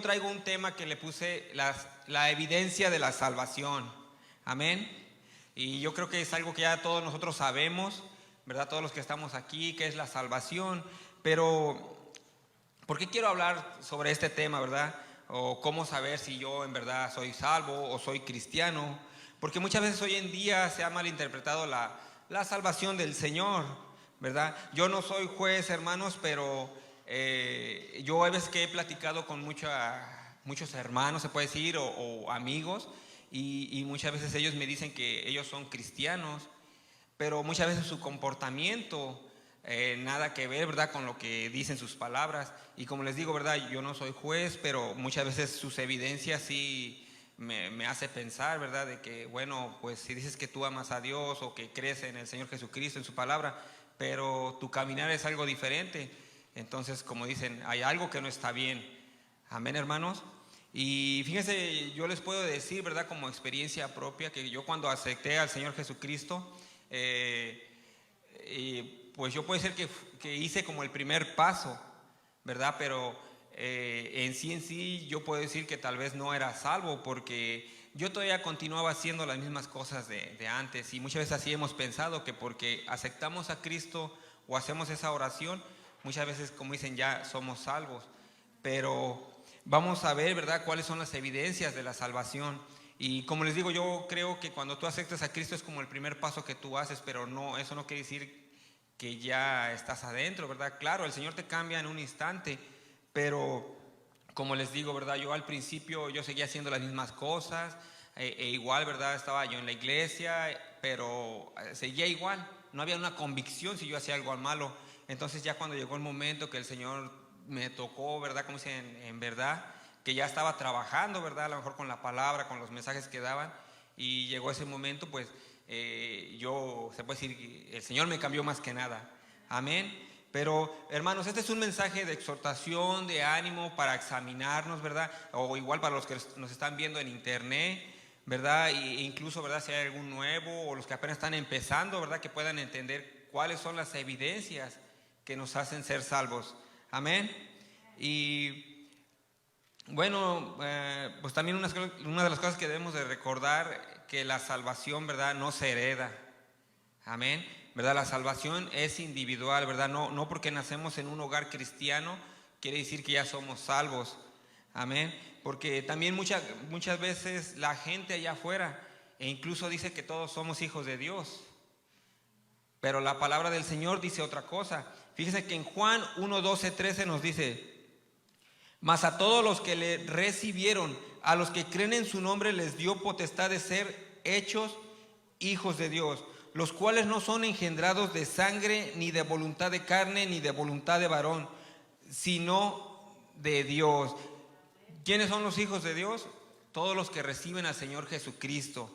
Traigo un tema que le puse la evidencia de la salvación. Amén. Y yo creo que es algo que ya todos nosotros sabemos, ¿verdad? Todos los que estamos aquí, que es la salvación. Pero, ¿por qué quiero hablar sobre este tema, verdad? O cómo saber si yo en verdad soy salvo o soy cristiano. Porque muchas veces hoy en día se ha malinterpretado la salvación del Señor, ¿verdad? Yo no soy juez, hermanos, pero yo hay veces que he platicado con muchos hermanos, se puede decir, o amigos, y muchas veces ellos me dicen que ellos son cristianos, pero muchas veces su comportamiento nada que ver, ¿verdad?, con lo que dicen sus palabras. Y como les digo, ¿verdad?, yo no soy juez, pero muchas veces sus evidencias sí me hace pensar, ¿verdad?, de que, bueno, pues si dices que tú amas a Dios o que crees en el Señor Jesucristo, en su palabra, pero tu caminar es algo diferente, entonces, como dicen, hay algo que no está bien. Amén, hermanos. Y fíjense, yo les puedo decir, ¿verdad?, como experiencia propia, que yo cuando acepté al Señor Jesucristo, pues yo puede ser que hice como el primer paso, ¿verdad? Pero en sí yo puedo decir que tal vez no era salvo, porque yo todavía continuaba haciendo las mismas cosas de antes. Y muchas veces así hemos pensado, que porque aceptamos a Cristo o hacemos esa oración, muchas veces, como dicen, ya somos salvos. Pero vamos a ver, ¿verdad?, cuáles son las evidencias de la salvación. Y como les digo, yo creo que cuando tú aceptas a Cristo es como el primer paso que tú haces, pero no, eso no quiere decir que ya estás adentro, ¿verdad? Claro, el Señor te cambia en un instante, pero como les digo, ¿verdad?, yo al principio yo seguía haciendo las mismas cosas, igual, ¿verdad?, estaba yo en la iglesia, pero seguía igual, no había una convicción si yo hacía algo malo. Entonces ya cuando llegó el momento que el Señor me tocó, ¿verdad?, como dicen, en verdad, que ya estaba trabajando, ¿verdad?, a lo mejor con la palabra, con los mensajes que daban, y llegó ese momento, pues yo, se puede decir, el Señor me cambió más que nada. Amén. Pero, hermanos, este es un mensaje de exhortación, de ánimo para examinarnos, ¿verdad? O igual para los que nos están viendo en internet, ¿verdad? E incluso, ¿verdad?, si hay algún nuevo o los que apenas están empezando, ¿verdad?, que puedan entender cuáles son las evidencias que nos hacen ser salvos. Amén. Y bueno, pues también una de las cosas que debemos de recordar, que la salvación, ¿verdad?, no se hereda. Amén, ¿verdad? La salvación es individual, ¿verdad? No porque nacemos en un hogar cristiano quiere decir que ya somos salvos. Amén. Porque también muchas veces la gente allá afuera incluso dice que todos somos hijos de Dios, pero la palabra del Señor dice otra cosa. Fíjese que en Juan 1, 12, 13 nos dice: mas a todos los que le recibieron, a los que creen en su nombre, les dio potestad de ser hechos hijos de Dios, los cuales no son engendrados de sangre, ni de voluntad de carne, ni de voluntad de varón, sino de Dios. ¿Quiénes son los hijos de Dios? Todos los que reciben al Señor Jesucristo.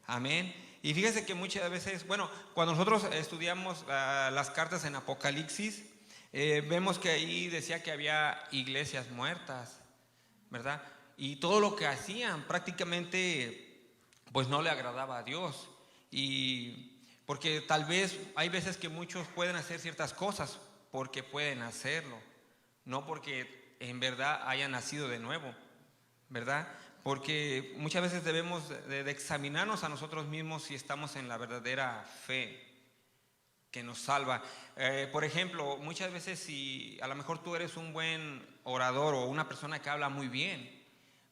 Amén. Y fíjese que muchas veces, bueno, cuando nosotros estudiamos las cartas en Apocalipsis, vemos que ahí decía que había iglesias muertas, ¿verdad? Y todo lo que hacían prácticamente pues no le agradaba a Dios. Y porque tal vez hay veces que muchos pueden hacer ciertas cosas porque pueden hacerlo, no porque en verdad hayan nacido de nuevo, ¿verdad? Porque muchas veces debemos de examinarnos a nosotros mismos si estamos en la verdadera fe que nos salva. Por ejemplo, muchas veces si a lo mejor tú eres un buen orador o una persona que habla muy bien,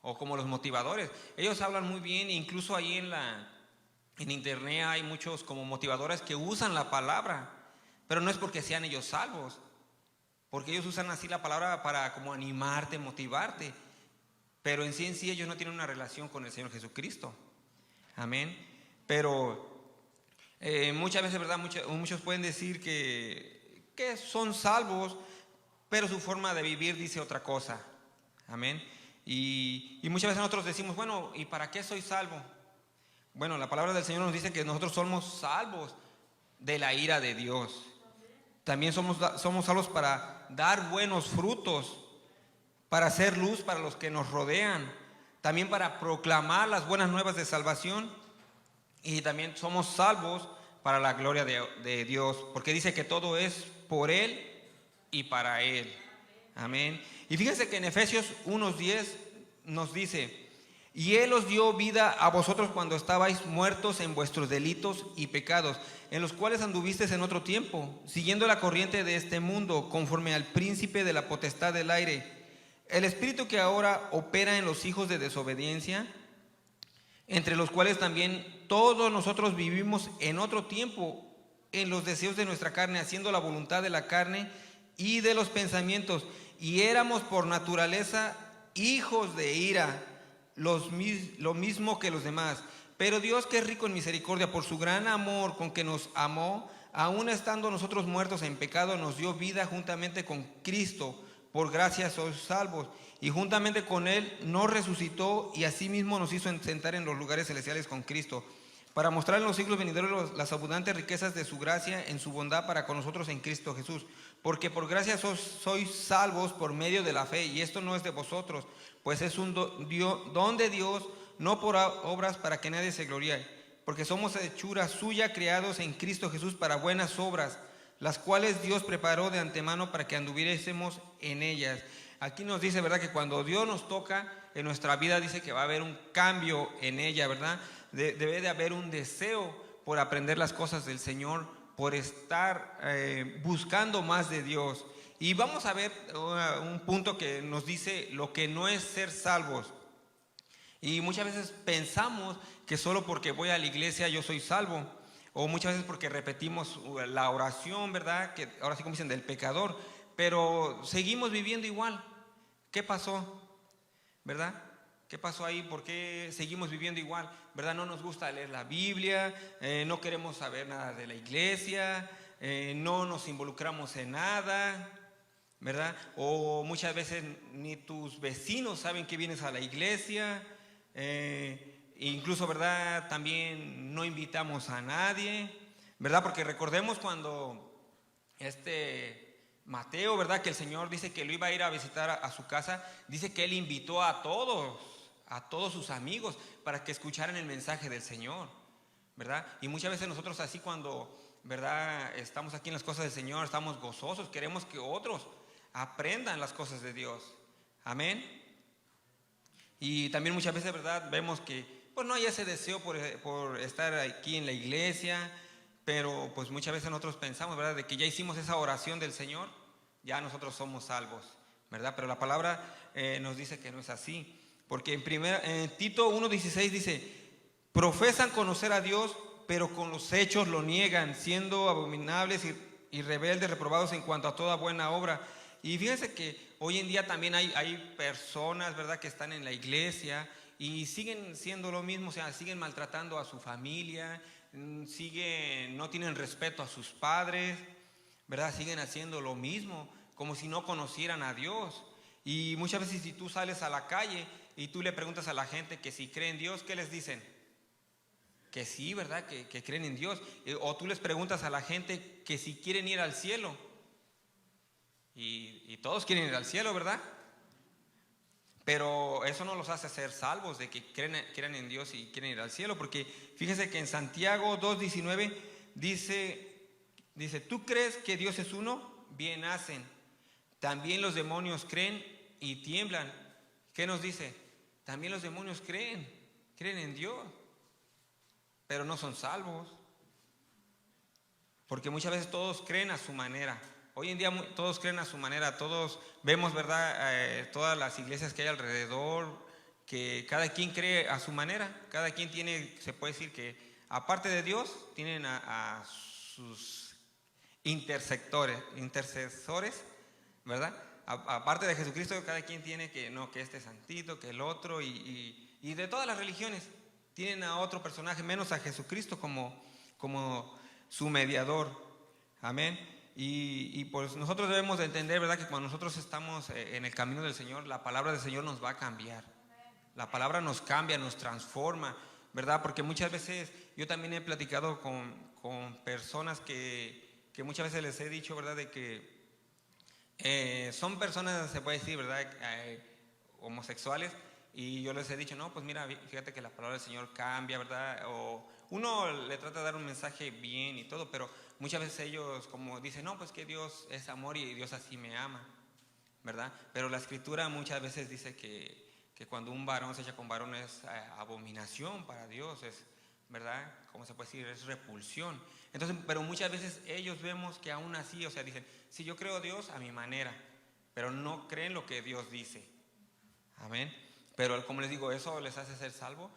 o como los motivadores, ellos hablan muy bien, incluso ahí en internet hay muchos como motivadores que usan la palabra, pero no es porque sean ellos salvos, porque ellos usan así la palabra para como animarte, motivarte, pero en sí ellos no tienen una relación con el Señor Jesucristo. Amén. Pero muchas veces, ¿verdad?, muchos pueden decir que son salvos, pero su forma de vivir dice otra cosa. Amén. Y muchas veces nosotros decimos, bueno, ¿y para qué soy salvo? Bueno, la palabra del Señor nos dice que nosotros somos salvos de la ira de Dios. También somos salvos para dar buenos frutos, para hacer luz para los que nos rodean, también para proclamar las buenas nuevas de salvación. Y también somos salvos para la gloria de Dios, porque dice que todo es por Él y para Él. Amén. Y fíjense que en Efesios 1:10 nos dice: y Él os dio vida a vosotros cuando estabais muertos en vuestros delitos y pecados, en los cuales anduvisteis en otro tiempo, siguiendo la corriente de este mundo, conforme al príncipe de la potestad del aire, el espíritu que ahora opera en los hijos de desobediencia, entre los cuales también todos nosotros vivimos en otro tiempo, en los deseos de nuestra carne, haciendo la voluntad de la carne y de los pensamientos, y éramos por naturaleza hijos de ira, lo mismo que los demás. Pero Dios, que es rico en misericordia, por su gran amor con que nos amó, aun estando nosotros muertos en pecado, nos dio vida juntamente con Cristo. Por gracia sois salvos. Y juntamente con Él nos resucitó y asimismo nos hizo sentar en los lugares celestiales con Cristo, para mostrar en los siglos venideros las abundantes riquezas de su gracia en su bondad para con nosotros en Cristo Jesús. Porque por gracia sois salvos por medio de la fe, y esto no es de vosotros, pues es un don de Dios, no por obras, para que nadie se gloríe. Porque somos hechura suya, creados en Cristo Jesús para buenas obras, las cuales Dios preparó de antemano para que anduviésemos en ellas. Aquí nos dice, ¿verdad?, que cuando Dios nos toca en nuestra vida, dice que va a haber un cambio en ella, ¿verdad? Debe de haber un deseo por aprender las cosas del Señor, por estar buscando más de Dios. Y vamos a ver un punto que nos dice lo que no es ser salvos. Y muchas veces pensamos que solo porque voy a la iglesia yo soy salvo, o muchas veces porque repetimos la oración, ¿verdad?, que ahora sí como dicen del pecador, pero seguimos viviendo igual. ¿Qué pasó? ¿Verdad? ¿Qué pasó ahí? ¿Por qué seguimos viviendo igual? ¿Verdad? No nos gusta leer la Biblia, no queremos saber nada de la iglesia, no nos involucramos en nada, ¿verdad? O muchas veces ni tus vecinos saben que vienes a la iglesia, incluso, ¿verdad?, también no invitamos a nadie, ¿verdad? Porque recordemos cuando Mateo, ¿verdad?, que el Señor dice que lo iba a ir a visitar a su casa, dice que Él invitó a todos sus amigos para que escucharan el mensaje del Señor, ¿verdad? Y muchas veces nosotros así cuando, ¿verdad?, estamos aquí en las cosas del Señor, estamos gozosos, queremos que otros aprendan las cosas de Dios. Amén. Y también muchas veces, ¿verdad?, vemos que pues no hay ese deseo por estar aquí en la iglesia, pero pues muchas veces nosotros pensamos, ¿verdad?, de que ya hicimos esa oración del Señor, ya nosotros somos salvos, ¿verdad? Pero la palabra nos dice que no es así. Porque en Tito 1:16 dice: profesan conocer a Dios, pero con los hechos lo niegan, siendo abominables y rebeldes, reprobados en cuanto a toda buena obra. Y fíjense que hoy en día también hay personas, ¿verdad?, que están en la iglesia y siguen siendo lo mismo, o sea, siguen maltratando a su familia, no tienen respeto a sus padres, ¿verdad? Siguen haciendo lo mismo, como si no conocieran a Dios. Y muchas veces si tú sales a la calle y tú le preguntas a la gente que si cree en Dios, ¿qué les dicen? Que sí, ¿verdad?, que creen en Dios. O tú les preguntas a la gente que si quieren ir al cielo. Y todos quieren ir al cielo, ¿verdad? Pero eso no los hace ser salvos, de que crean en Dios y quieren ir al cielo. Porque fíjense que en Santiago 2:19 dice: ¿tú crees que Dios es uno? Bien hacen. También los demonios creen y tiemblan. ¿Qué nos dice? También los demonios creen en Dios, pero no son salvos. Porque muchas veces todos creen a su manera. Hoy en día todos creen a su manera. Todos vemos, ¿verdad?, todas las iglesias que hay alrededor, que cada quien cree a su manera. Cada quien tiene, se puede decir que aparte de Dios, tienen a sus intercesores, ¿verdad? Aparte de Jesucristo, cada quien tiene que este santito, que el otro, y de todas las religiones tienen a otro personaje, menos a Jesucristo como su mediador. Amén. Y pues nosotros debemos de entender, ¿verdad?, que cuando nosotros estamos en el camino del Señor, la palabra del Señor nos va a cambiar. La palabra nos cambia, nos transforma, ¿verdad? Porque muchas veces yo también he platicado con personas que muchas veces les he dicho, ¿verdad?, de que son personas, se puede decir, ¿verdad?, homosexuales, y yo les he dicho, no, pues mira, fíjate que la palabra del Señor cambia, ¿verdad? O uno le trata de dar un mensaje bien y todo, pero muchas veces ellos como dicen, no, pues que Dios es amor y Dios así me ama, ¿verdad? Pero la Escritura muchas veces dice que cuando un varón se echa con varón es abominación para Dios, es, ¿verdad? ¿Cómo se puede decir? Es repulsión. Entonces, pero muchas veces ellos vemos que aún así, o sea, dicen, sí, yo creo a Dios a mi manera, pero no creen lo que Dios dice. Amén. Pero como les digo, ¿eso les hace ser salvo?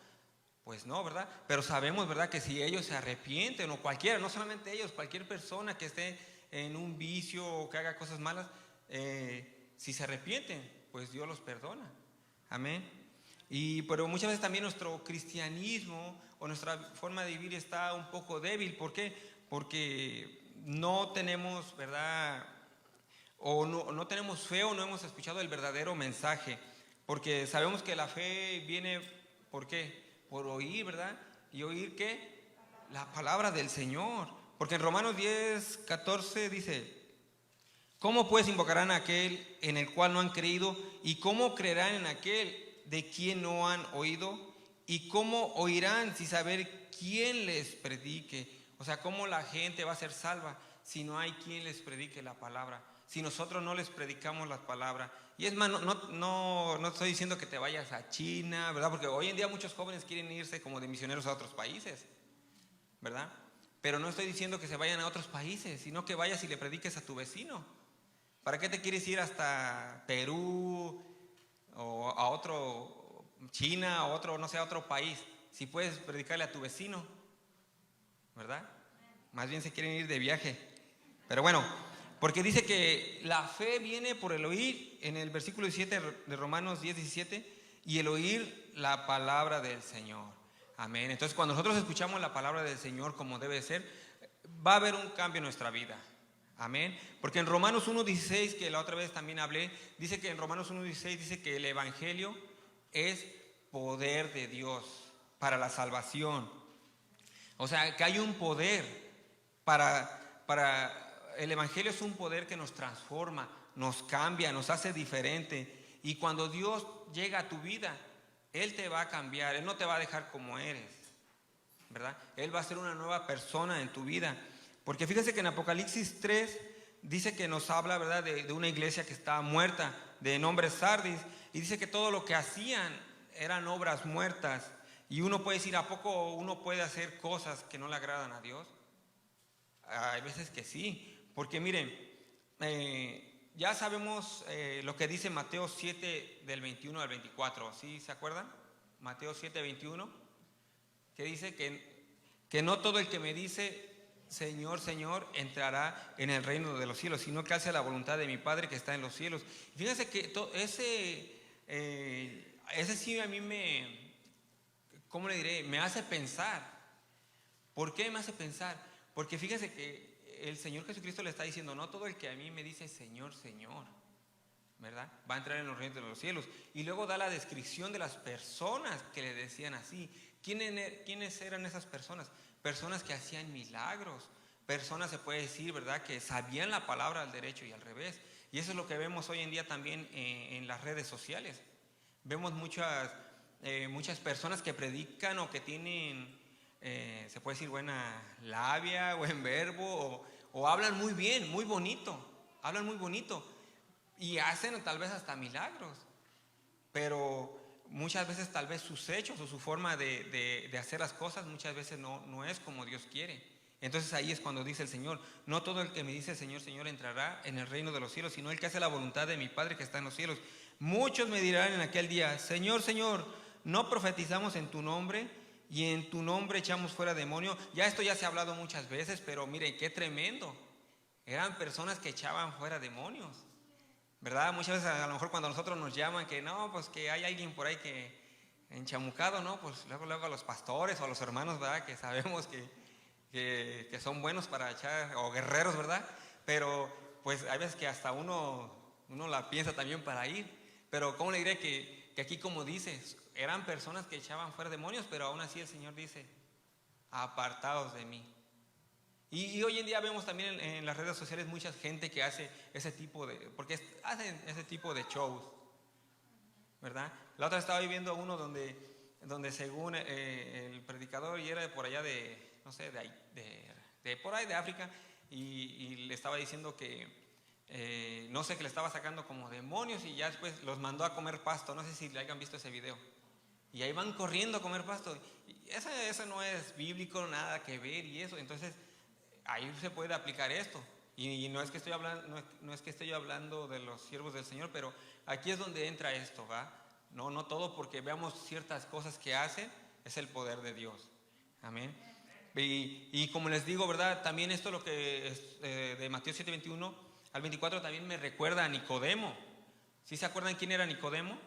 Pues no, ¿verdad? Pero sabemos, ¿verdad? Que si ellos se arrepienten, o cualquiera, no solamente ellos, cualquier persona que esté en un vicio o que haga cosas malas, si se arrepienten, pues Dios los perdona. Amén. Pero muchas veces también nuestro cristianismo o nuestra forma de vivir está un poco débil. ¿Por qué? Porque no tenemos, ¿verdad? O no tenemos fe o no hemos escuchado el verdadero mensaje. Porque sabemos que la fe viene, ¿por qué? Por oír, ¿verdad? ¿Y oír qué? La palabra del Señor. Porque en Romanos 10:14 dice: ¿cómo pues invocarán a aquel en el cual no han creído? ¿Y cómo creerán en aquel de quien no han oído? ¿Y cómo oirán sin saber quién les predique? O sea, ¿cómo la gente va a ser salva si no hay quien les predique la palabra? Si nosotros no les predicamos la palabra. Y es más, no estoy diciendo que te vayas a China, ¿verdad? Porque hoy en día muchos jóvenes quieren irse como de misioneros a otros países, ¿verdad? Pero no estoy diciendo que se vayan a otros países, sino que vayas y le prediques a tu vecino. ¿Para qué te quieres ir hasta Perú o a otro, China o otro, no sé, a otro país? Si puedes predicarle a tu vecino, ¿verdad? Más bien se quieren ir de viaje. Pero bueno, porque dice que la fe viene por el oír, en el versículo 17 de Romanos 10:17, y el oír la palabra del Señor. Amén. Entonces, cuando nosotros escuchamos la palabra del Señor como debe ser, va a haber un cambio en nuestra vida. Amén. Porque en Romanos 1:16, que la otra vez también hablé, dice que en Romanos 1:16 dice que el evangelio es poder de Dios para la salvación. O sea, que hay un poder el evangelio es un poder que nos transforma, nos cambia, nos hace diferente. Y cuando Dios llega a tu vida, Él te va a cambiar, Él no te va a dejar como eres, ¿verdad? Él va a ser una nueva persona en tu vida. Porque fíjese que en Apocalipsis 3 dice que nos habla, ¿verdad?, de una iglesia que estaba muerta, de nombre Sardis, y dice que todo lo que hacían eran obras muertas. Y uno puede decir, ¿a poco uno puede hacer cosas que no le agradan a Dios? Hay veces que sí, porque miren, ya sabemos lo que dice Mateo 7 del 21 al 24, ¿sí se acuerdan? Mateo 7:21, que dice que no todo el que me dice Señor, Señor, entrará en el reino de los cielos, sino que hace la voluntad de mi Padre que está en los cielos. Fíjense que ese sí a mí ¿cómo le diré? Me hace pensar. ¿Por qué me hace pensar? Porque fíjense que el Señor Jesucristo le está diciendo, no todo el que a mí me dice Señor, Señor, ¿verdad?, va a entrar en los reinos de los cielos. Y luego da la descripción de las personas que le decían así. ¿Quiénes eran esas personas? Personas que hacían milagros, personas, se puede decir, ¿verdad?, que sabían la palabra al derecho y al revés. Y eso es lo que vemos hoy en día también en las redes sociales. Vemos muchas personas que predican o que tienen, se puede decir, buena labia, buen verbo, o hablan muy bien, muy bonito, hablan muy bonito y hacen tal vez hasta milagros, pero muchas veces tal vez sus hechos o su forma de hacer las cosas muchas veces no es como Dios quiere. Entonces ahí es cuando dice el Señor, no todo el que me dice Señor, Señor entrará en el reino de los cielos, sino el que hace la voluntad de mi Padre que está en los cielos. Muchos me dirán en aquel día, Señor, Señor, ¿no profetizamos en tu nombre y en tu nombre echamos fuera demonios? Ya esto ya se ha hablado muchas veces, pero miren qué tremendo. Eran personas que echaban fuera demonios, ¿verdad? Muchas veces a lo mejor cuando a nosotros nos llaman que no, pues que hay alguien por ahí que enchamucado, ¿no? Pues luego a los pastores o a los hermanos, ¿verdad?, que sabemos que son buenos para echar, o guerreros, ¿verdad? Pero pues hay veces que hasta uno la piensa también para ir. Pero ¿cómo le diré que aquí, como dices, eran personas que echaban fuera demonios, pero aún así el Señor dice, apartados de mí? Y hoy en día vemos también en las redes sociales mucha gente que hace ese tipo porque hacen ese tipo de shows, ¿verdad? La otra estaba viendo uno donde según el predicador, y era de por allá no sé, de por ahí de África, y le estaba diciendo que no sé, que le estaba sacando como demonios y ya después los mandó a comer pasto. No sé si le hayan visto ese video. Y ahí van corriendo a comer pasto. Y eso no es bíblico, nada que ver y eso. Entonces, ahí se puede aplicar esto. Y no es que estoy hablando, no es que esté yo hablando de los siervos del Señor, pero aquí es donde entra esto, ¿va? No todo porque veamos ciertas cosas que hacen es el poder de Dios. Amén. Y como les digo, ¿verdad? También esto lo que es, de Mateo 7:21 al 24 también me recuerda a Nicodemo. ¿Sí se acuerdan quién era Nicodemo?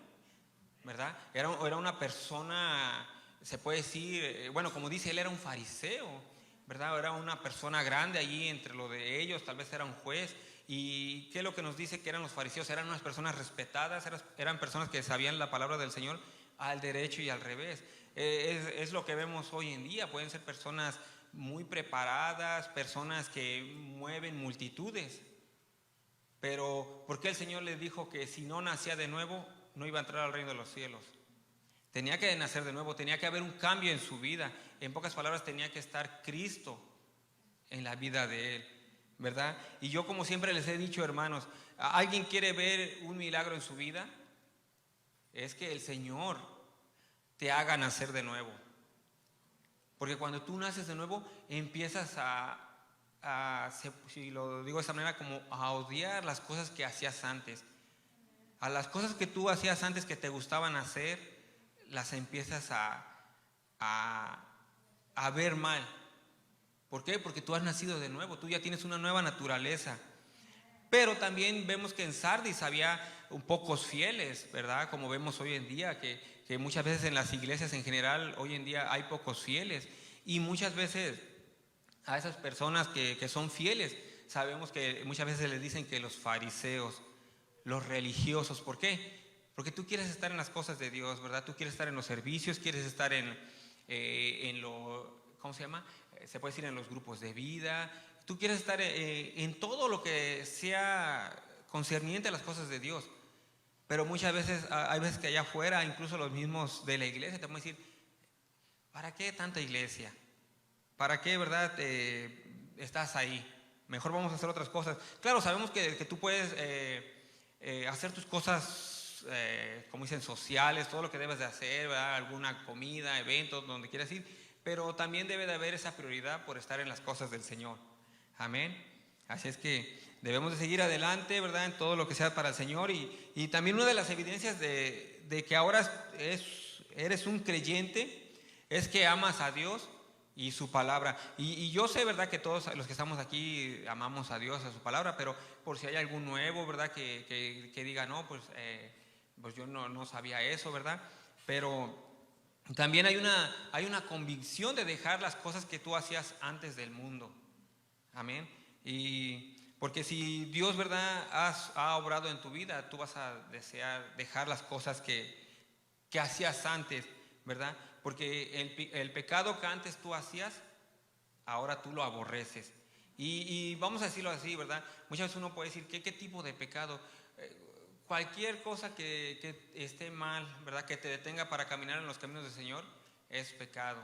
¿Verdad? Era una persona, se puede decir, bueno, como dice, él era un fariseo, ¿verdad? Era una persona grande allí entre lo de ellos, tal vez era un juez. ¿Y qué es lo que nos dice que eran los fariseos? Eran unas personas respetadas, eran personas que sabían la palabra del Señor al derecho y al revés. Es lo que vemos hoy en día. Pueden ser personas muy preparadas, personas que mueven multitudes. Pero ¿por qué el Señor les dijo que si no nacía de nuevo no iba a entrar al reino de los cielos? Tenía que nacer de nuevo, tenía que haber un cambio en su vida. En pocas palabras, tenía que estar Cristo en la vida de él, ¿verdad? Y yo, como siempre les he dicho, hermanos, ¿alguien quiere ver un milagro en su vida? Es que el Señor te haga nacer de nuevo. Porque cuando tú naces de nuevo, empiezas si lo digo de esta manera, como a odiar las cosas que hacías antes. A las cosas que tú hacías antes que te gustaban hacer, las empiezas a ver mal. ¿Por qué? Porque tú has nacido de nuevo, tú ya tienes una nueva naturaleza. Pero también vemos que en Sardis había pocos fieles, ¿verdad? Como vemos hoy en día, que muchas veces en las iglesias en general, hoy en día hay pocos fieles. Y muchas veces a esas personas que son fieles, sabemos que muchas veces les dicen que los fariseos, los religiosos. ¿Por qué? Porque tú quieres estar en las cosas de Dios, ¿verdad? Tú quieres estar en los servicios, quieres estar en ¿cómo se llama? Se puede decir en los grupos de vida. Tú quieres estar en todo lo que sea concerniente a las cosas de Dios. Pero muchas veces, hay veces que allá afuera, incluso los mismos de la iglesia, te pueden decir, ¿para qué tanta iglesia? ¿Para qué, verdad, estás ahí? Mejor vamos a hacer otras cosas. Claro, sabemos que tú puedes hacer tus cosas, como dicen, sociales, todo lo que debes de hacer, ¿verdad? Alguna comida, eventos, donde quieras ir, pero también debe de haber esa prioridad por estar en las cosas del Señor. Amén. Así es que debemos de seguir adelante, ¿verdad? En todo lo que sea para el Señor. Y también una de las evidencias de que ahora eres un creyente es que amas a Dios y su palabra. Y yo sé, ¿verdad?, que todos los que estamos aquí amamos a Dios, a su palabra, pero por si hay algún nuevo, ¿verdad?, que diga, no, pues yo no sabía eso, ¿verdad? Pero también hay una convicción de dejar las cosas que tú hacías antes del mundo. Amén. Y porque si Dios, ¿verdad?, ha obrado en tu vida, tú vas a desear dejar las cosas que hacías antes, ¿verdad? Porque el pecado que antes tú hacías, ahora tú lo aborreces. Y vamos a decirlo así, ¿verdad? Muchas veces uno puede decir, ¿qué tipo de pecado? Cualquier cosa que esté mal, ¿verdad?, que te detenga para caminar en los caminos del Señor, es pecado,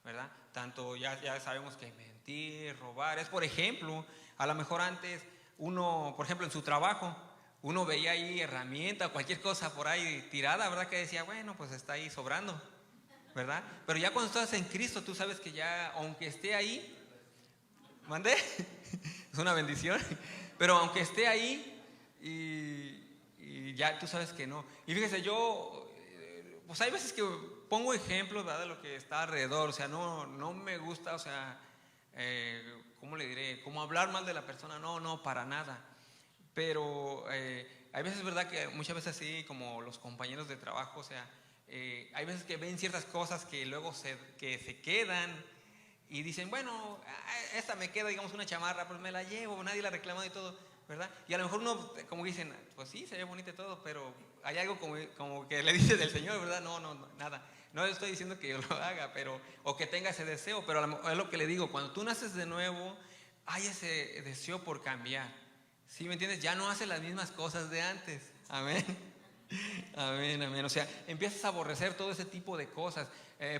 ¿verdad? Tanto ya sabemos que mentir, robar, es, por ejemplo, a lo mejor antes uno, por ejemplo, en su trabajo, uno veía ahí herramienta, cualquier cosa por ahí tirada, ¿verdad?, que decía, bueno, pues está ahí sobrando, ¿verdad? Pero ya cuando estás en Cristo, tú sabes que ya, aunque esté ahí, ¿mandé? Es una bendición, pero aunque esté ahí y ya tú sabes que no. Y fíjese, yo, pues hay veces que pongo ejemplos, ¿verdad?, de lo que está alrededor, o sea, no me gusta, o sea, ¿cómo le diré? Como hablar mal de la persona, no, para nada. Pero hay veces, ¿verdad?, que muchas veces así, como los compañeros de trabajo, o sea, hay veces que ven ciertas cosas que luego se quedan y dicen, bueno, esta me queda, digamos, una chamarra, pues me la llevo, nadie la ha reclamado y todo, ¿verdad? Y a lo mejor uno, como dicen, pues sí, se ve bonito y todo, pero hay algo como que le dice del Señor, ¿verdad? No, nada. No le estoy diciendo que yo lo haga, o que tenga ese deseo, pero es lo que le digo, cuando tú naces de nuevo, hay ese deseo por cambiar. ¿Sí me entiendes? Ya no haces las mismas cosas de antes. Amén. Amén, amén. O sea, empiezas a aborrecer todo ese tipo de cosas.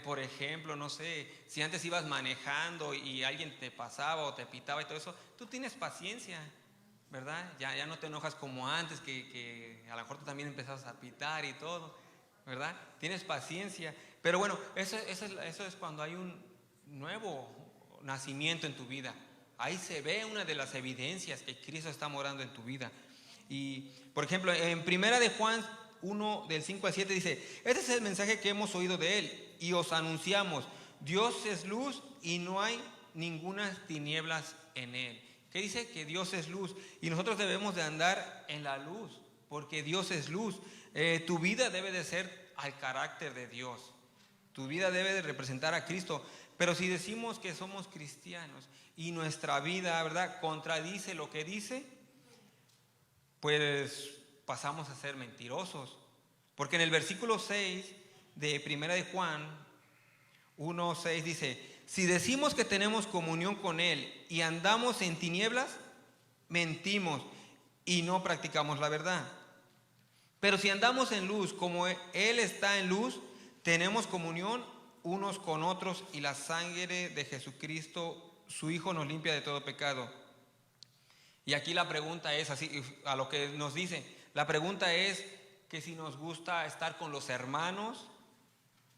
Por ejemplo, no sé, si antes ibas manejando y alguien te pasaba o te pitaba y todo eso, tú tienes paciencia. ¿verdad? Ya no te enojas como antes, que a lo mejor tú también empezabas a pitar y todo, ¿verdad? Tienes paciencia. Pero bueno, eso es cuando hay un nuevo nacimiento en tu vida. Ahí se ve una de las evidencias que Cristo está morando en tu vida. Y, por ejemplo, en Primera de Juan 1, del 5 al 7 dice: este es el mensaje que hemos oído de Él y os anunciamos. Dios es luz y no hay ninguna tinieblas en Él. ¿Qué dice? Que Dios es luz y nosotros debemos de andar en la luz, porque Dios es luz. Tu vida debe de ser al carácter de Dios. Tu vida debe de representar a Cristo. Pero si decimos que somos cristianos y nuestra vida, ¿verdad?, contradice lo que dice, pues pasamos a ser mentirosos. Porque en el versículo 6 de Primera de Juan 1:6 dice: si decimos que tenemos comunión con Él y andamos en tinieblas, mentimos y no practicamos la verdad. Pero si andamos en luz como Él está en luz, tenemos comunión unos con otros y la sangre de Jesucristo, su Hijo, nos limpia de todo pecado. Y aquí la pregunta es, así a lo que nos dice, la pregunta es que si nos gusta estar con los hermanos,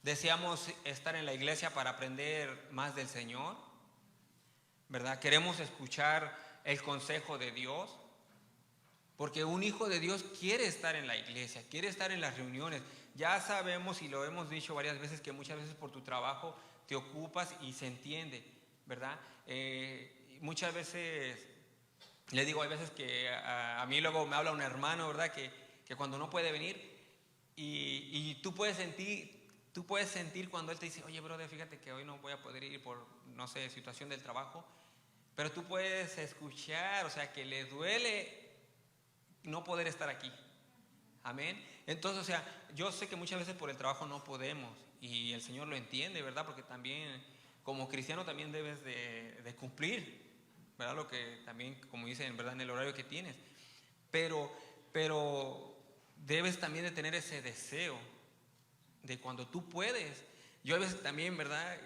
deseamos estar en la iglesia para aprender más del Señor, ¿verdad? Queremos escuchar el consejo de Dios, porque un hijo de Dios quiere estar en la iglesia, quiere estar en las reuniones. Ya sabemos y lo hemos dicho varias veces que muchas veces por tu trabajo te ocupas y se entiende, ¿verdad? Muchas veces, le digo, hay veces que a mí luego me habla un hermano, ¿verdad? Que cuando no puede venir y tú puedes sentir cuando él te dice: oye, brother, fíjate que hoy no voy a poder ir por, no sé, situación del trabajo. Pero tú puedes escuchar, o sea, que le duele no poder estar aquí. Amén. Entonces, o sea, yo sé que muchas veces por el trabajo no podemos y el Señor lo entiende, ¿verdad? Porque también como cristiano también debes de cumplir, ¿verdad? Lo que también, como dicen, ¿verdad?, en el horario que tienes. Pero debes también de tener ese deseo de cuando tú puedes. Yo a veces también, ¿verdad?,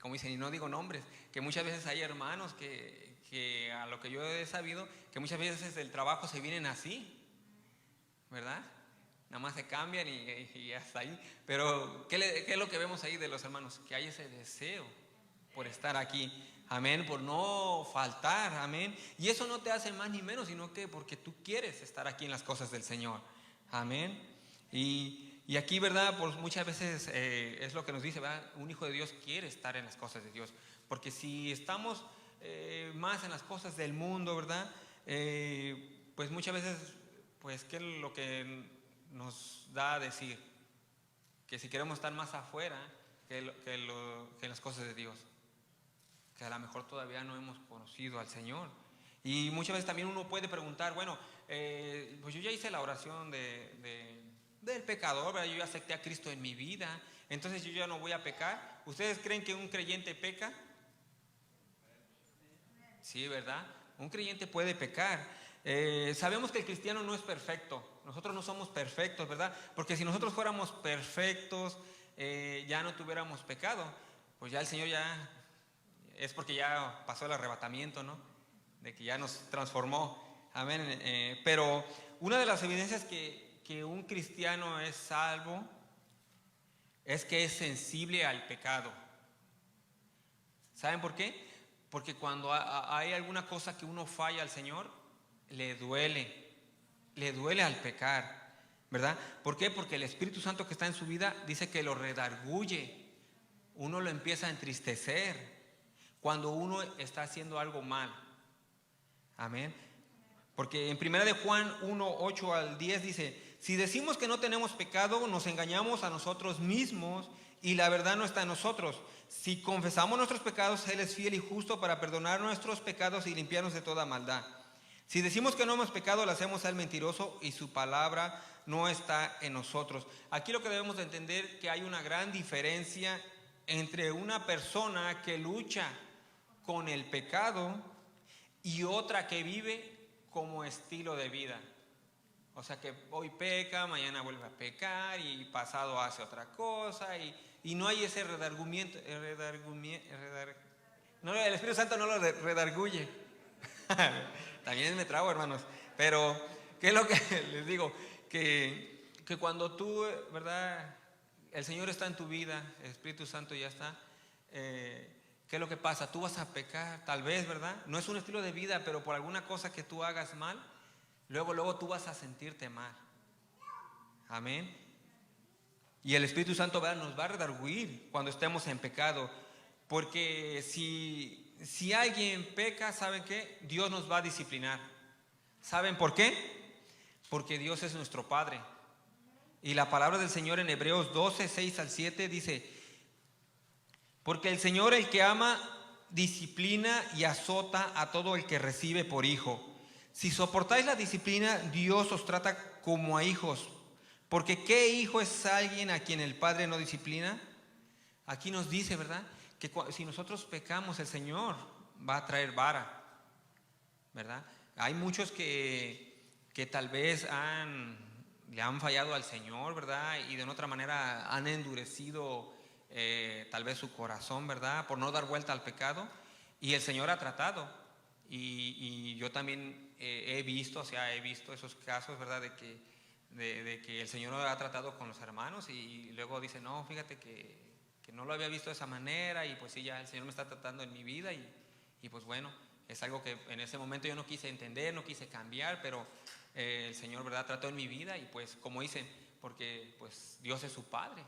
como dicen, y no digo nombres, que muchas veces hay hermanos que a lo que yo he sabido, que muchas veces del trabajo se vienen así, ¿verdad? Nada más se cambian y hasta ahí. Pero ¿qué es lo que vemos ahí de los hermanos? Que hay ese deseo por estar aquí, amén, por no faltar, amén. Y eso no te hace más ni menos, sino que porque tú quieres estar aquí en las cosas del Señor, amén. Y aquí, ¿verdad?, pues muchas veces es lo que nos dice, ¿verdad? Un hijo de Dios quiere estar en las cosas de Dios. Porque si estamos más en las cosas del mundo, ¿verdad?, pues muchas veces, pues, ¿qué es lo que nos da a decir? Que si queremos estar más afuera que en las cosas de Dios, que a lo mejor todavía no hemos conocido al Señor. Y muchas veces también uno puede preguntar, bueno, pues yo ya hice la oración del pecador, ¿verdad? Yo ya acepté a Cristo en mi vida, entonces yo ya no voy a pecar. ¿Ustedes creen que un creyente peca? Sí, ¿verdad? Un creyente puede pecar. Sabemos que el cristiano no es perfecto. Nosotros no somos perfectos, ¿verdad? Porque si nosotros fuéramos perfectos, ya no tuviéramos pecado. Pues ya el Señor ya es porque ya pasó el arrebatamiento, ¿no? De que ya nos transformó. Amén. Pero una de las evidencias que un cristiano es salvo es que es sensible al pecado. ¿Saben por qué? Porque cuando hay alguna cosa que uno falla al Señor, le duele al pecar, ¿verdad? ¿Por qué? Porque el Espíritu Santo que está en su vida dice que lo redarguye, uno lo empieza a entristecer cuando uno está haciendo algo mal, amén. Porque en 1 de Juan 1:8 al 10 dice: si decimos que no tenemos pecado, nos engañamos a nosotros mismos y la verdad no está en nosotros. Si confesamos nuestros pecados, Él es fiel y justo para perdonar nuestros pecados y limpiarnos de toda maldad. Si decimos que no hemos pecado, le hacemos al mentiroso y su palabra no está en nosotros. Aquí lo que debemos de entender es que hay una gran diferencia entre una persona que lucha con el pecado y otra que vive como estilo de vida. O sea, que hoy peca, mañana vuelve a pecar y pasado hace otra cosa y no hay ese redargüimiento. No, el Espíritu Santo no lo redarguye. También me trago, hermanos. Pero, ¿qué es lo que les digo? Que cuando tú, ¿verdad? El Señor está en tu vida, el Espíritu Santo ya está. ¿Qué es lo que pasa? Tú vas a pecar, tal vez, ¿verdad? No es un estilo de vida, pero por alguna cosa que tú hagas mal, luego tú vas a sentirte mal. Amén. Y el Espíritu Santo, ¿verdad?, nos va a redarguir cuando estemos en pecado. Porque si alguien peca, ¿saben qué? Dios nos va a disciplinar. ¿Saben por qué? Porque Dios es nuestro Padre. Y la palabra del Señor en Hebreos 12, 6 al 7 dice: porque el Señor, el que ama, disciplina y azota a todo el que recibe por hijo. Si soportáis la disciplina, Dios os trata como a hijos. Porque ¿qué hijo es alguien a quien el Padre no disciplina? Aquí nos dice, ¿verdad?, que si nosotros pecamos, el Señor va a traer vara, ¿verdad? Hay muchos que tal vez le han fallado al Señor, ¿verdad? Y de otra manera han endurecido tal vez su corazón, ¿verdad?, por no dar vuelta al pecado. Y el Señor ha tratado. Y yo también he visto esos casos, ¿verdad?, de que el Señor ha tratado con los hermanos y luego dice: no, fíjate que no lo había visto de esa manera, y pues sí, ya el Señor me está tratando en mi vida, y pues bueno, es algo que en ese momento yo no quise entender, no quise cambiar, pero el Señor, ¿verdad?, trató en mi vida, y pues como dicen, porque pues Dios es su Padre,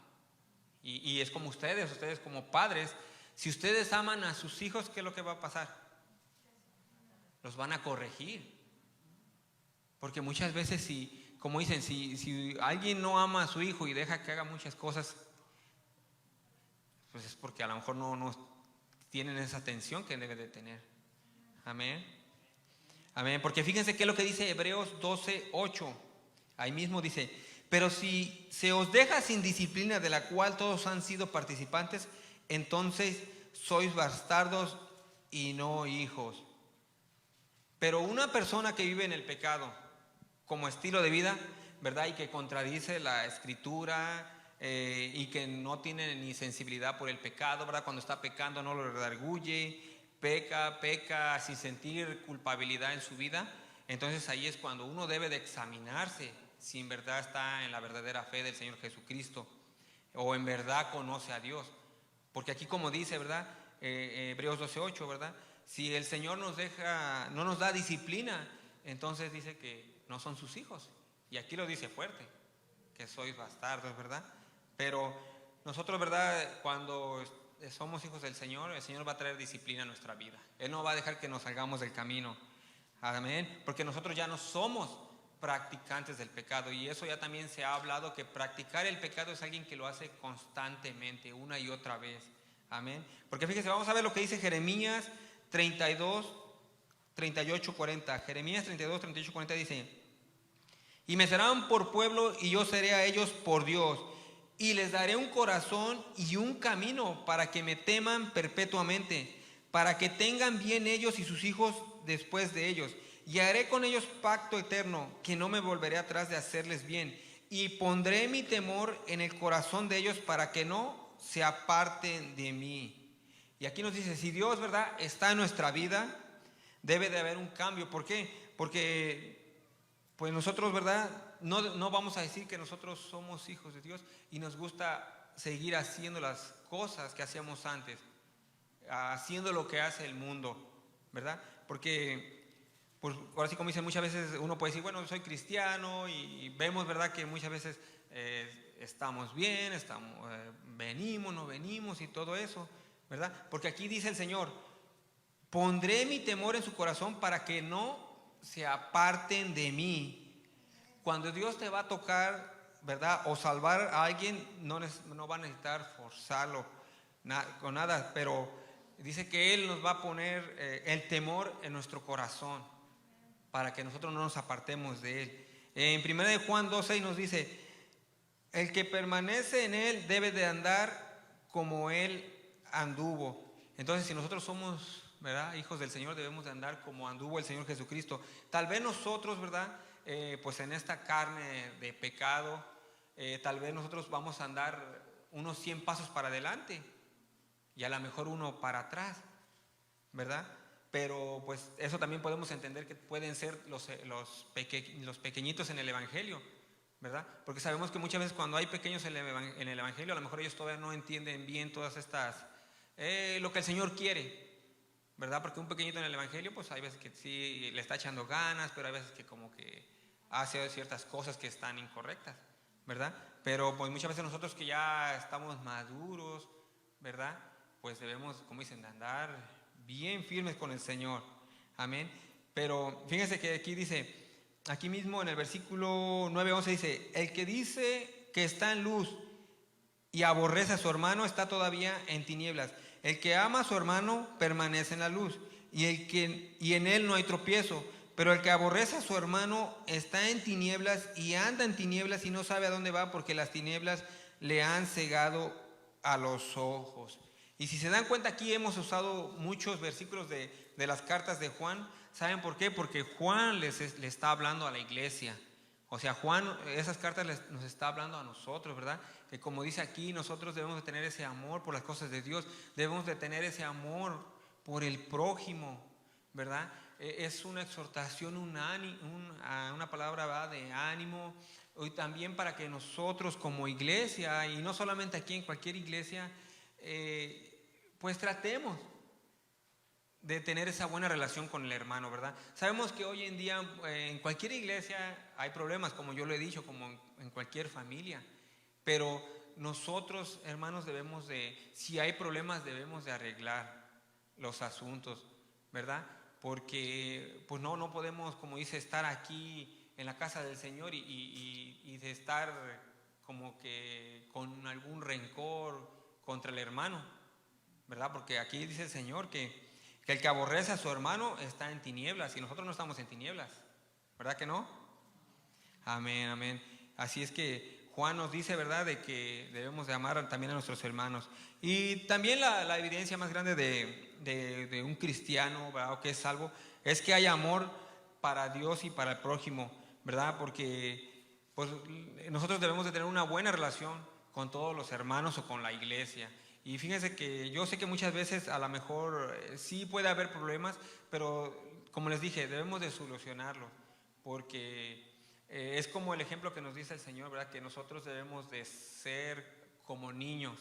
y es como ustedes como padres, si ustedes aman a sus hijos, ¿qué es lo que va a pasar? Los van a corregir, porque muchas veces como dicen, si alguien no ama a su hijo y deja que haga muchas cosas, pues es porque a lo mejor no tienen esa atención que debe de tener. Amén. Amén. Porque fíjense qué es lo que dice Hebreos 12, 8. Ahí mismo dice: pero si se os deja sin disciplina, de la cual todos han sido participantes, entonces sois bastardos y no hijos. Pero una persona que vive en el pecado como estilo de vida, ¿verdad?, y que contradice la Escritura, y que no tiene ni sensibilidad por el pecado, ¿verdad?, cuando está pecando no lo redarguye, peca sin sentir culpabilidad en su vida. Entonces ahí es cuando uno debe de examinarse si en verdad está en la verdadera fe del Señor Jesucristo, o en verdad conoce a Dios. Porque aquí, como dice, ¿verdad?, Hebreos 12:8, ¿verdad?, si el Señor no nos da disciplina, entonces dice que no son sus hijos. Y aquí lo dice fuerte, que sois bastardos, ¿verdad? Pero nosotros, ¿verdad?, cuando somos hijos del Señor, el Señor va a traer disciplina a nuestra vida. Él no va a dejar que nos salgamos del camino. Amén. Porque nosotros ya no somos practicantes del pecado. Y eso ya también se ha hablado, que practicar el pecado es alguien que lo hace constantemente, una y otra vez. Amén. Porque fíjense, vamos a ver lo que dice Jeremías 32, 38, 40. Jeremías 32, 38, 40 dice: y me serán por pueblo, y yo seré a ellos por Dios, y les daré un corazón y un camino para que me teman perpetuamente, para que tengan bien ellos y sus hijos después de ellos. Y haré con ellos pacto eterno, que no me volveré atrás de hacerles bien, y pondré mi temor en el corazón de ellos para que no se aparten de mí. Y aquí nos dice, si Dios, ¿verdad?, está en nuestra vida, debe de haber un cambio. ¿Por qué? Porque pues nosotros, ¿verdad?, no vamos a decir que nosotros somos hijos de Dios y nos gusta seguir haciendo las cosas que hacíamos antes, haciendo lo que hace el mundo, ¿verdad? Porque, pues, ahora sí, como dicen, muchas veces uno puede decir, bueno, soy cristiano, y vemos, ¿verdad?, que muchas veces estamos bien, venimos, no venimos y todo eso, ¿verdad? Porque aquí dice el Señor: pondré mi temor en su corazón para que no se aparten de mí. Cuando Dios te va a tocar, ¿verdad?, o salvar a alguien, no va a necesitar forzarlo con nada, pero dice que Él nos va a poner el temor en nuestro corazón para que nosotros no nos apartemos de Él. En 1 de Juan 2:6 nos dice: el que permanece en Él debe de andar como Él anduvo. Entonces, si nosotros somos, ¿verdad?, hijos del Señor, debemos de andar como anduvo el Señor Jesucristo. Tal vez nosotros, ¿verdad?, pues en esta carne de pecado, tal vez nosotros vamos a andar unos 100 pasos para adelante y a lo mejor uno para atrás, ¿verdad? pero pues eso también podemos entender que pueden ser los pequeñitos en el Evangelio, ¿verdad? Porque sabemos que muchas veces cuando hay pequeños en el Evangelio, a lo mejor ellos todavía no entienden bien todas estas, lo que el Señor quiere, ¿verdad? Porque un pequeñito en el Evangelio, pues hay veces que sí le está echando ganas, pero hay veces que como que hace ciertas cosas que están incorrectas, ¿verdad? Pero pues muchas veces nosotros que ya estamos maduros, ¿verdad? Pues debemos, como dicen, andar bien firmes con el Señor, amén. Pero fíjense que aquí dice, aquí mismo en el versículo 9-11 dice, el que dice que está en luz y aborrece a su hermano está todavía en tinieblas. El que ama a su hermano permanece en la luz y en él no hay tropiezo. Pero el que aborrece a su hermano está en tinieblas y anda en tinieblas y no sabe a dónde va porque las tinieblas le han cegado a los ojos. Y si se dan cuenta, aquí hemos usado muchos versículos de las cartas de Juan. ¿Saben por qué? Porque Juan le está hablando a la iglesia. O sea, Juan, esas cartas nos está hablando a nosotros, ¿verdad? Que como dice aquí, nosotros debemos de tener ese amor por las cosas de Dios. Debemos de tener ese amor por el prójimo, ¿verdad? Es una exhortación, una palabra, ¿verdad?, de ánimo. Y también para que nosotros como iglesia, y no solamente aquí, en cualquier iglesia, pues tratemos de tener esa buena relación con el hermano, ¿verdad? Sabemos que hoy en día en cualquier iglesia hay problemas, como yo lo he dicho, como en cualquier familia, pero nosotros, hermanos, si hay problemas, debemos de arreglar los asuntos, ¿verdad? Porque pues no podemos, como dice, estar aquí en la casa del Señor y de estar como que con algún rencor contra el hermano, ¿verdad? Porque aquí dice el Señor que el que aborrece a su hermano está en tinieblas y nosotros no estamos en tinieblas, ¿verdad que no? Amén, amén. Así es que Juan nos dice, ¿verdad?, de que debemos de amar también a nuestros hermanos. Y también la evidencia más grande de un cristiano, ¿verdad?, o que es salvo, es que hay amor para Dios y para el prójimo, ¿verdad? Porque pues, nosotros debemos de tener una buena relación con todos los hermanos o con la iglesia. Y fíjense que yo sé que muchas veces a lo mejor sí puede haber problemas, pero como les dije, debemos de solucionarlos, porque es como el ejemplo que nos dice el Señor, ¿verdad? Que nosotros debemos de ser como niños,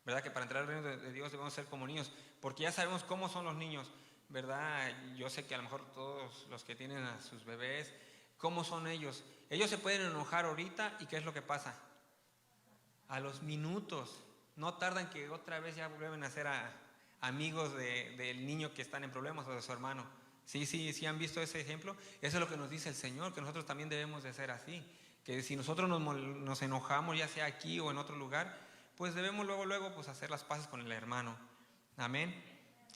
¿verdad? Que para entrar al reino de Dios debemos ser como niños, porque ya sabemos cómo son los niños, ¿verdad? Yo sé que a lo mejor todos los que tienen a sus bebés, ¿cómo son ellos? Ellos se pueden enojar ahorita y ¿qué es lo que pasa? A los minutos, no tardan que otra vez ya vuelven a ser amigos del niño que están en problemas o de su hermano. Sí, han visto ese ejemplo. Eso es lo que nos dice el Señor, que nosotros también debemos de ser así. Que si nosotros nos enojamos, ya sea aquí o en otro lugar, pues debemos luego pues hacer las paces con el hermano. Amén,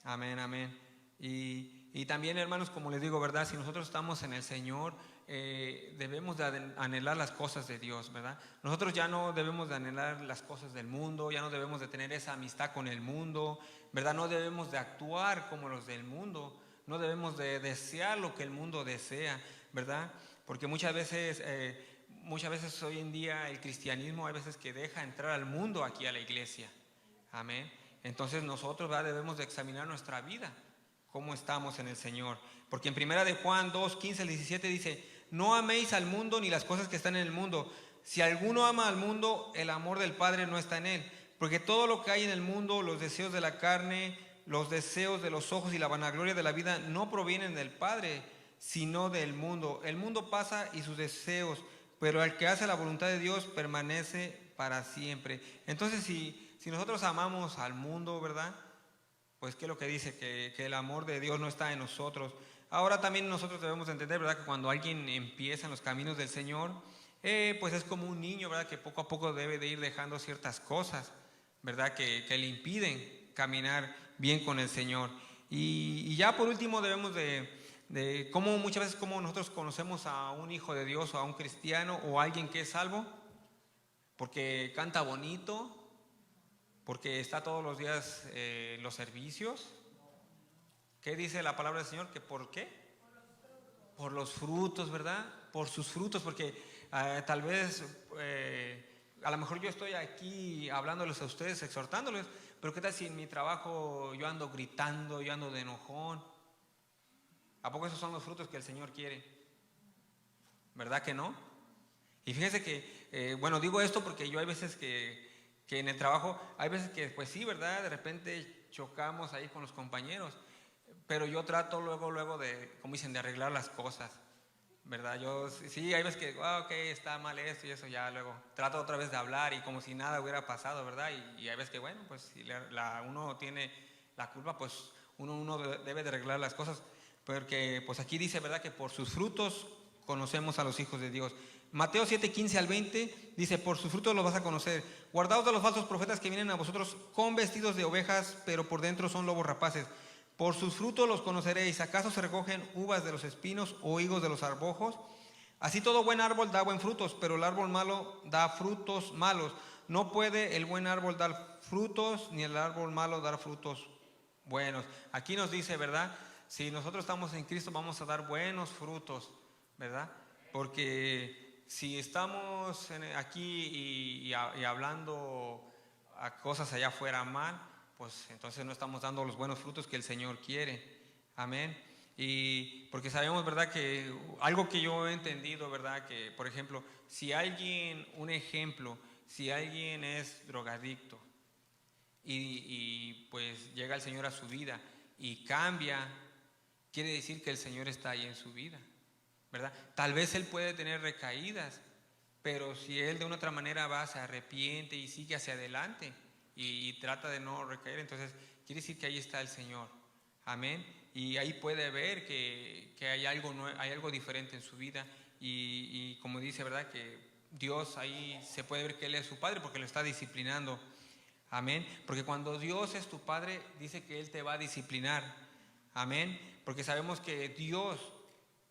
amén, amén. Y también, hermanos, como les digo, ¿verdad? Si nosotros estamos en el Señor, debemos de anhelar las cosas de Dios, ¿verdad? Nosotros ya no debemos de anhelar las cosas del mundo, ya no debemos de tener esa amistad con el mundo, ¿verdad? No debemos de actuar como los del mundo, no debemos de desear lo que el mundo desea, ¿verdad? Porque muchas veces hoy en día el cristianismo hay veces que deja entrar al mundo aquí a la iglesia, amén. Entonces nosotros, ¿verdad?, debemos de examinar nuestra vida, cómo estamos en el Señor. Porque en primera de Juan 2, 15 al 17 dice, no améis al mundo ni las cosas que están en el mundo. Si alguno ama al mundo, el amor del Padre no está en él. Porque todo lo que hay en el mundo, los deseos de la carne, los deseos de los ojos y la vanagloria de la vida, no provienen del Padre, sino del mundo. El mundo pasa y sus deseos, pero el que hace la voluntad de Dios permanece para siempre. Entonces, si nosotros amamos al mundo, ¿verdad?, pues ¿qué es lo que dice? Que el amor de Dios no está en nosotros. Ahora también nosotros debemos entender, ¿verdad?, que cuando alguien empieza en los caminos del Señor, pues es como un niño, ¿verdad?, que poco a poco debe de ir dejando ciertas cosas, ¿verdad?, que le impiden caminar bien con el Señor. Y ya por último debemos de cómo muchas veces como nosotros conocemos a un hijo de Dios o a un cristiano o a alguien que es salvo, porque canta bonito, porque está todos los días en los servicios. ¿Qué dice la palabra del Señor? ¿Que por qué? Por los frutos, ¿verdad? Por sus frutos, porque tal vez a lo mejor yo estoy aquí hablándoles a ustedes, exhortándoles, pero ¿qué tal si en mi trabajo yo ando gritando, yo ando de enojón? ¿A poco esos son los frutos que el Señor quiere? ¿Verdad que no? Y fíjese que, bueno, digo esto porque yo hay veces que en el trabajo, hay veces que, pues sí, ¿verdad? De repente chocamos ahí con los compañeros, pero yo trato luego de, como dicen, de arreglar las cosas, ¿verdad? Yo sí, hay veces que, ok, está mal esto y eso, ya luego trato otra vez de hablar y como si nada hubiera pasado, ¿verdad? Y hay veces que, bueno, pues si uno tiene la culpa, pues uno debe de arreglar las cosas, porque pues aquí dice, ¿verdad? Que por sus frutos conocemos a los hijos de Dios. Mateo 7:15 al 20 dice, por sus frutos los vas a conocer. Guardaos de los falsos profetas que vienen a vosotros con vestidos de ovejas, pero por dentro son lobos rapaces. Por sus frutos los conoceréis. ¿Acaso se recogen uvas de los espinos o higos de los arbojos? Así todo buen árbol da buen frutos, pero el árbol malo da frutos malos. No puede el buen árbol dar frutos, ni el árbol malo dar frutos buenos. Aquí nos dice, ¿verdad? Si nosotros estamos en Cristo vamos a dar buenos frutos, ¿verdad? Porque si estamos aquí y hablando a cosas allá afuera mal, pues entonces no estamos dando los buenos frutos que el Señor quiere. Amén. Y porque sabemos, ¿verdad? Que algo que yo he entendido, ¿verdad? Que, por ejemplo, si alguien es drogadicto y pues llega el Señor a su vida y cambia, quiere decir que el Señor está ahí en su vida, ¿verdad? Tal vez él puede tener recaídas, pero si él de una otra manera va, se arrepiente y sigue hacia adelante y trata de no recaer, entonces quiere decir que ahí está el Señor. Amén. Y ahí puede ver que hay algo diferente en su vida y como dice, ¿verdad? Que Dios ahí se puede ver que Él es su Padre porque lo está disciplinando. Amén. Porque cuando Dios es tu Padre, dice que Él te va a disciplinar. Amén. Porque sabemos que Dios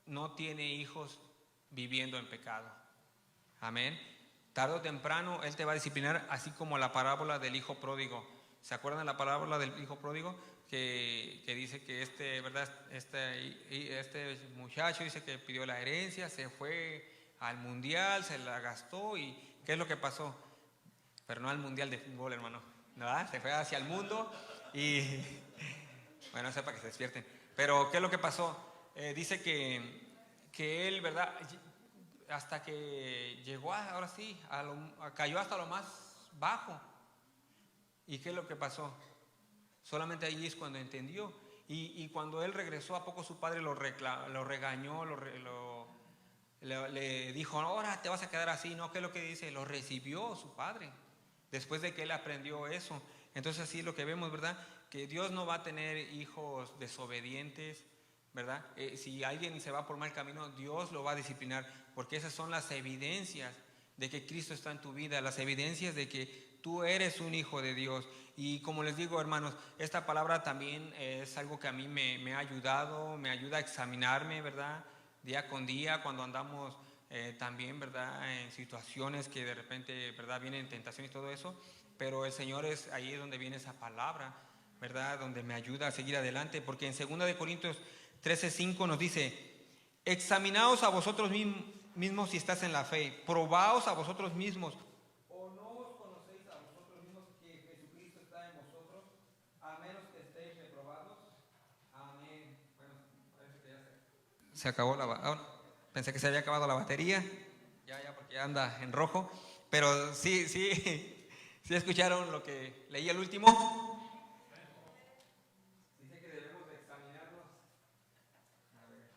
no tiene hijos viviendo en pecado. Amén. Tarde o temprano Él te va a disciplinar, así como la parábola del hijo pródigo. ¿Se acuerdan de la parábola del hijo pródigo? Que dice que ¿verdad? Este muchacho dice que pidió la herencia, se fue al mundial, se la gastó y ¿qué es lo que pasó? Pero no al mundial de fútbol, hermano, ¿verdad? Se fue hacia el mundo y bueno, no sé para que se despierten. Pero ¿qué es lo que pasó? Dice que él, ¿verdad? Hasta que llegó, ahora sí, cayó hasta lo más bajo. ¿Y qué es lo que pasó? Solamente ahí es cuando entendió. Y cuando él regresó, ¿a poco su padre lo regañó, le dijo, ahora te vas a quedar así? No, ¿qué es lo que dice? Lo recibió su padre, después de que él aprendió eso. Entonces así es lo que vemos, ¿verdad? Que Dios no va a tener hijos desobedientes, ¿verdad? Si alguien se va por mal camino, Dios lo va a disciplinar, porque esas son las evidencias de que Cristo está en tu vida, las evidencias de que tú eres un hijo de Dios. Y como les digo, hermanos, esta palabra también es algo que a mí me ha ayudado, me ayuda a examinarme, ¿verdad? Día con día, cuando andamos también, ¿verdad? En situaciones que de repente, ¿verdad? Vienen tentaciones y todo eso, pero el Señor es ahí donde viene esa palabra, ¿verdad? Donde me ayuda a seguir adelante, porque en 2 de Corintios 13:5 nos dice, examinaos a vosotros mismos si estás en la fe, probaos a vosotros mismos. ¿O no os conocéis a vosotros mismos que Jesucristo está en vosotros, a menos que estéis reprobados? Amén. Bueno, parece que ya se acabó pensé que se había acabado la batería, ya porque ya anda en rojo, pero sí, sí escucharon lo que leí al último. Dice que debemos de examinarnos. A ver,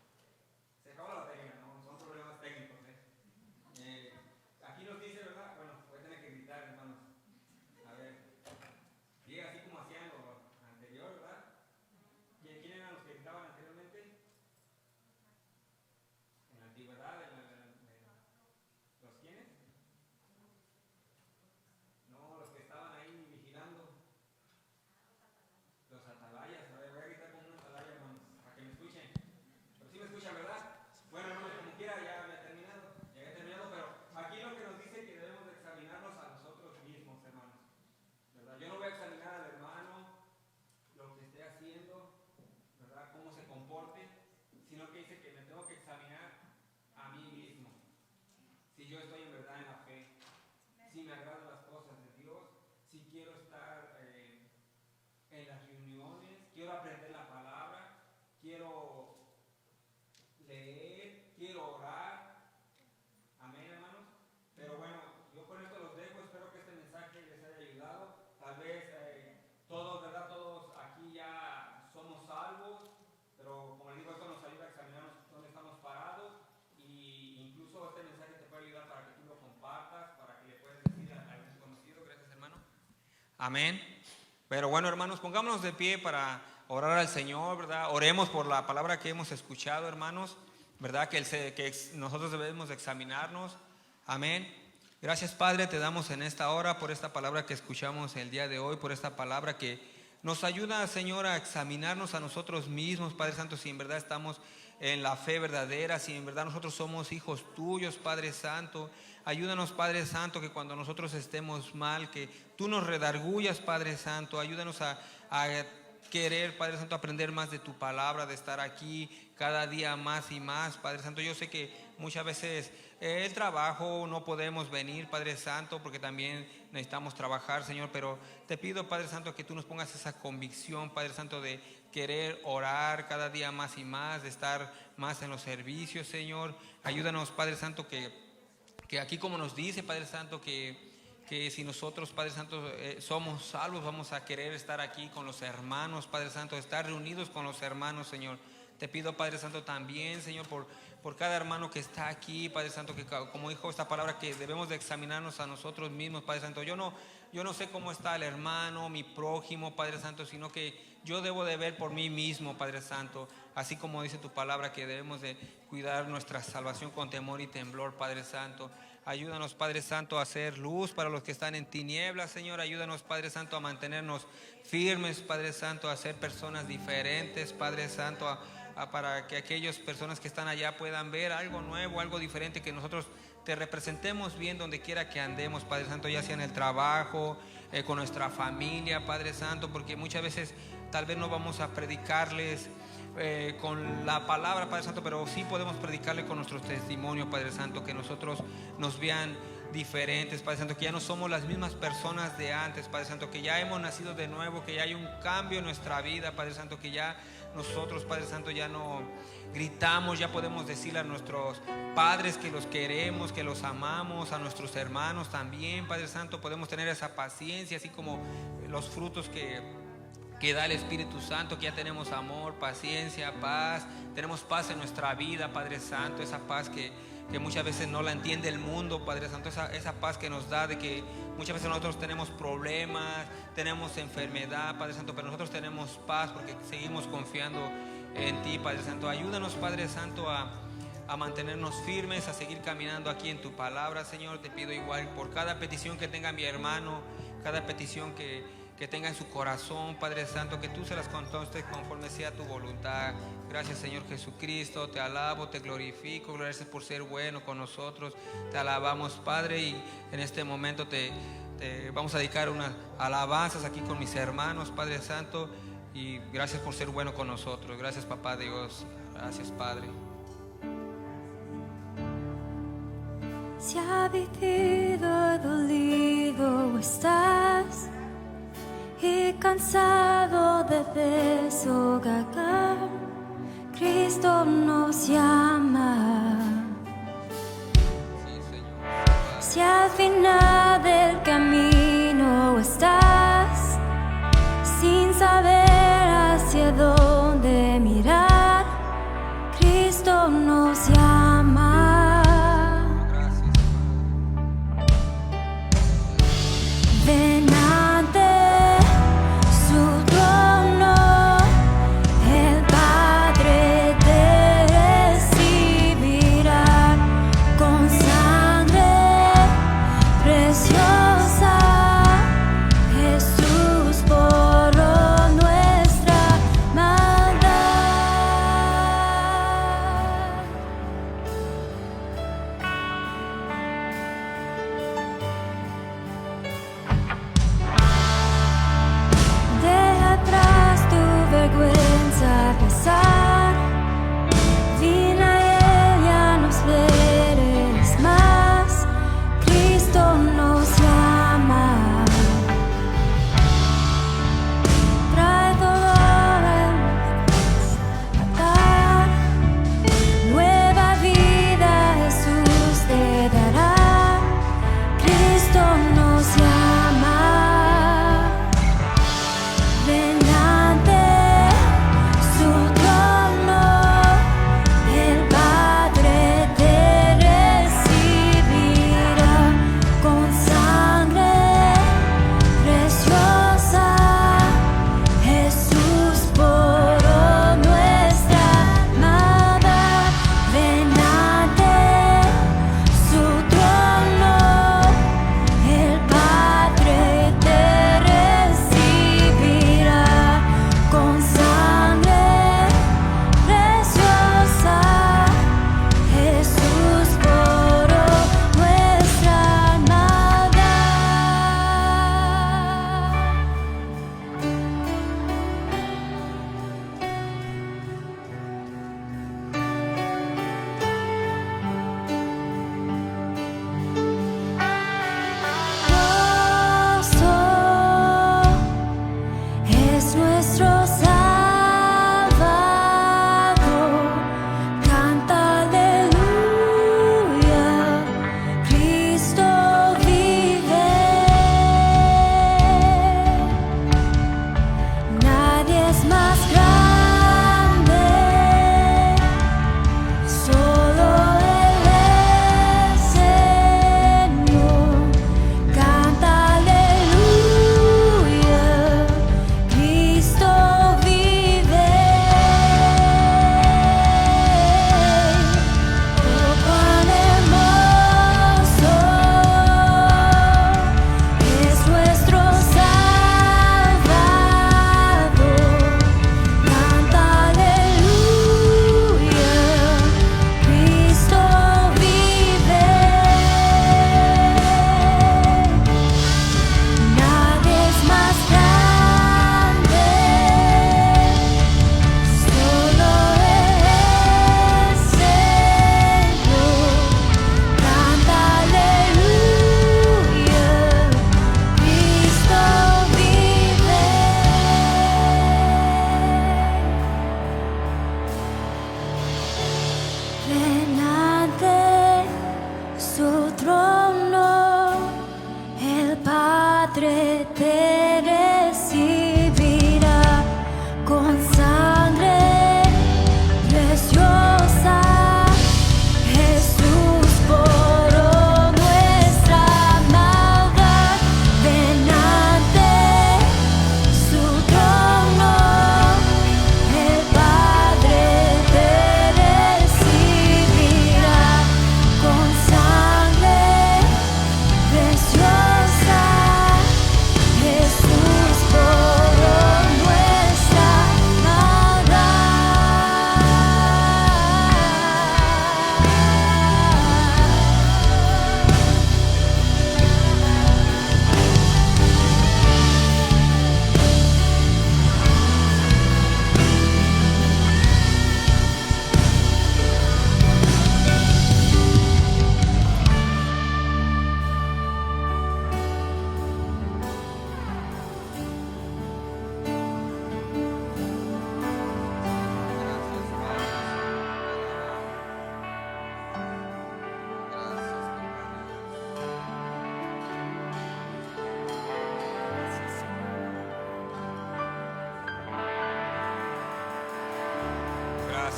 se acabó la batería, ¿no? Son problemas técnicos, aquí nos dice, ¿verdad? Bueno, voy a tener que gritar, hermanos. A ver, diga así como hacían lo anterior, ¿verdad? ¿Quién eran los que gritaban anteriormente? En la antigüedad, ¿los quiénes? No, los que estaban ahí vigilando. Los atalayas. A ver, voy a gritar como un atalaya, hermanos, para que me escuchen. Pero sí me escuchan, ¿verdad? Bueno, hermanos, como quiera, ya había terminado. Pero aquí lo que nos dice que debemos de examinarnos a nosotros mismos, hermanos, ¿verdad? Yo no voy a examinar al hermano, lo que esté haciendo, ¿verdad? Cómo se comporte, sino que dice que me tengo que examinar a mí mismo. Si yo estoy en verdad en la fe, si me agradan las cosas de Dios, si quiero estar en las reuniones, quiero aprender la palabra, quiero Amén. Pero bueno, hermanos, pongámonos de pie para orar al Señor, ¿verdad? Oremos por la palabra que hemos escuchado, hermanos, ¿verdad? Que nosotros debemos examinarnos. Amén. Gracias, Padre, te damos en esta hora por esta palabra que escuchamos el día de hoy, por esta palabra que nos ayuda, Señor, a examinarnos a nosotros mismos, Padre Santo, si en verdad estamos en la fe verdadera, si en verdad nosotros somos hijos tuyos, Padre Santo. Ayúdanos, Padre Santo, que cuando nosotros estemos mal, que tú nos redargullas, Padre Santo. Ayúdanos a querer, Padre Santo, aprender más de tu palabra, de estar aquí cada día más y más, Padre Santo. Yo sé que muchas veces el trabajo no podemos venir, Padre Santo, porque también necesitamos trabajar, Señor, pero te pido, Padre Santo, que tú nos pongas esa convicción, Padre Santo, de querer orar cada día más y más, de estar más en los servicios, Señor. Ayúdanos, Padre Santo, que aquí como nos dice, Padre Santo, que si nosotros, Padre Santo, somos salvos, vamos a querer estar aquí con los hermanos, Padre Santo, estar reunidos con los hermanos, Señor. Te pido, Padre Santo, también, Señor, por cada hermano que está aquí, Padre Santo, que como dijo esta palabra, que debemos de examinarnos a nosotros mismos, Padre Santo. Yo no sé cómo está el hermano, mi prójimo, Padre Santo, sino que yo debo de ver por mí mismo, Padre Santo, así como dice tu palabra, que debemos de cuidar nuestra salvación con temor y temblor, Padre Santo. Ayúdanos, Padre Santo, a hacer luz para los que están en tinieblas, Señor. Ayúdanos, Padre Santo, a mantenernos firmes, Padre Santo, a ser personas diferentes, Padre Santo, para que aquellas personas que están allá puedan ver algo nuevo, algo diferente, que nosotros te representemos bien donde quiera que andemos, Padre Santo, ya sea en el trabajo, con nuestra familia, Padre Santo, porque muchas veces tal vez no vamos a predicarles con la palabra, Padre Santo, pero sí podemos predicarle con nuestros testimonios, Padre Santo, que nosotros nos vean diferentes, Padre Santo, que ya no somos las mismas personas de antes, Padre Santo, que ya hemos nacido de nuevo, que ya hay un cambio en nuestra vida, Padre Santo, que ya nosotros, Padre Santo, ya no gritamos, ya podemos decirle a nuestros padres que los queremos, que los amamos, a nuestros hermanos también, Padre Santo, podemos tener esa paciencia, así como los frutos que da el Espíritu Santo, que ya tenemos amor, paciencia, paz, tenemos paz en nuestra vida, Padre Santo, esa paz que muchas veces no la entiende el mundo, Padre Santo, esa paz que nos da de que muchas veces nosotros tenemos problemas, tenemos enfermedad, Padre Santo, pero nosotros tenemos paz porque seguimos confiando en ti, Padre Santo. Ayúdanos, Padre Santo, a mantenernos firmes, a seguir caminando aquí en tu palabra, Señor. Te pido igual por cada petición que tenga mi hermano, cada petición que tenga en su corazón, Padre Santo, que tú se las contestes conforme sea tu voluntad. Gracias, Señor Jesucristo, te alabo, te glorifico, gracias por ser bueno con nosotros, te alabamos, Padre, y en este momento te vamos a dedicar unas alabanzas aquí con mis hermanos, Padre Santo, y gracias por ser bueno con nosotros. Gracias, Papá Dios, gracias, Padre. Si abatido, dolido estás y cansado de deshogar, Cristo nos llama. Sí, Señor. Si al final del camino estás sin saber hacia dónde mirar, Cristo nos llama. Ven ante su trono, el Padre te recibirá con sangre preciosa.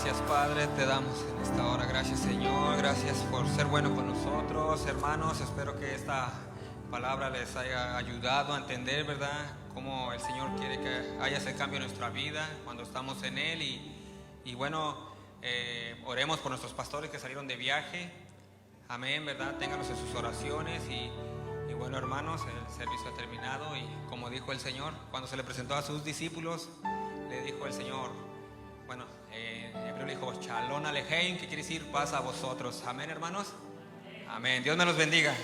Gracias, Padre, te damos en esta hora. Gracias, Señor. Gracias por ser bueno con nosotros, hermanos. Espero que esta palabra les haya ayudado a entender, ¿verdad?, cómo el Señor quiere que haya ese cambio en nuestra vida cuando estamos en Él. Y bueno, oremos por nuestros pastores que salieron de viaje. Amén, ¿verdad? Ténganlos en sus oraciones. Y bueno, hermanos, el servicio ha terminado. Y como dijo el Señor, cuando se le presentó a sus discípulos, le dijo el Señor, bueno, hebreo le dijo, Shalom Alejem, que quiere decir paz a vosotros. Amén, hermanos. Amén. Dios me los bendiga.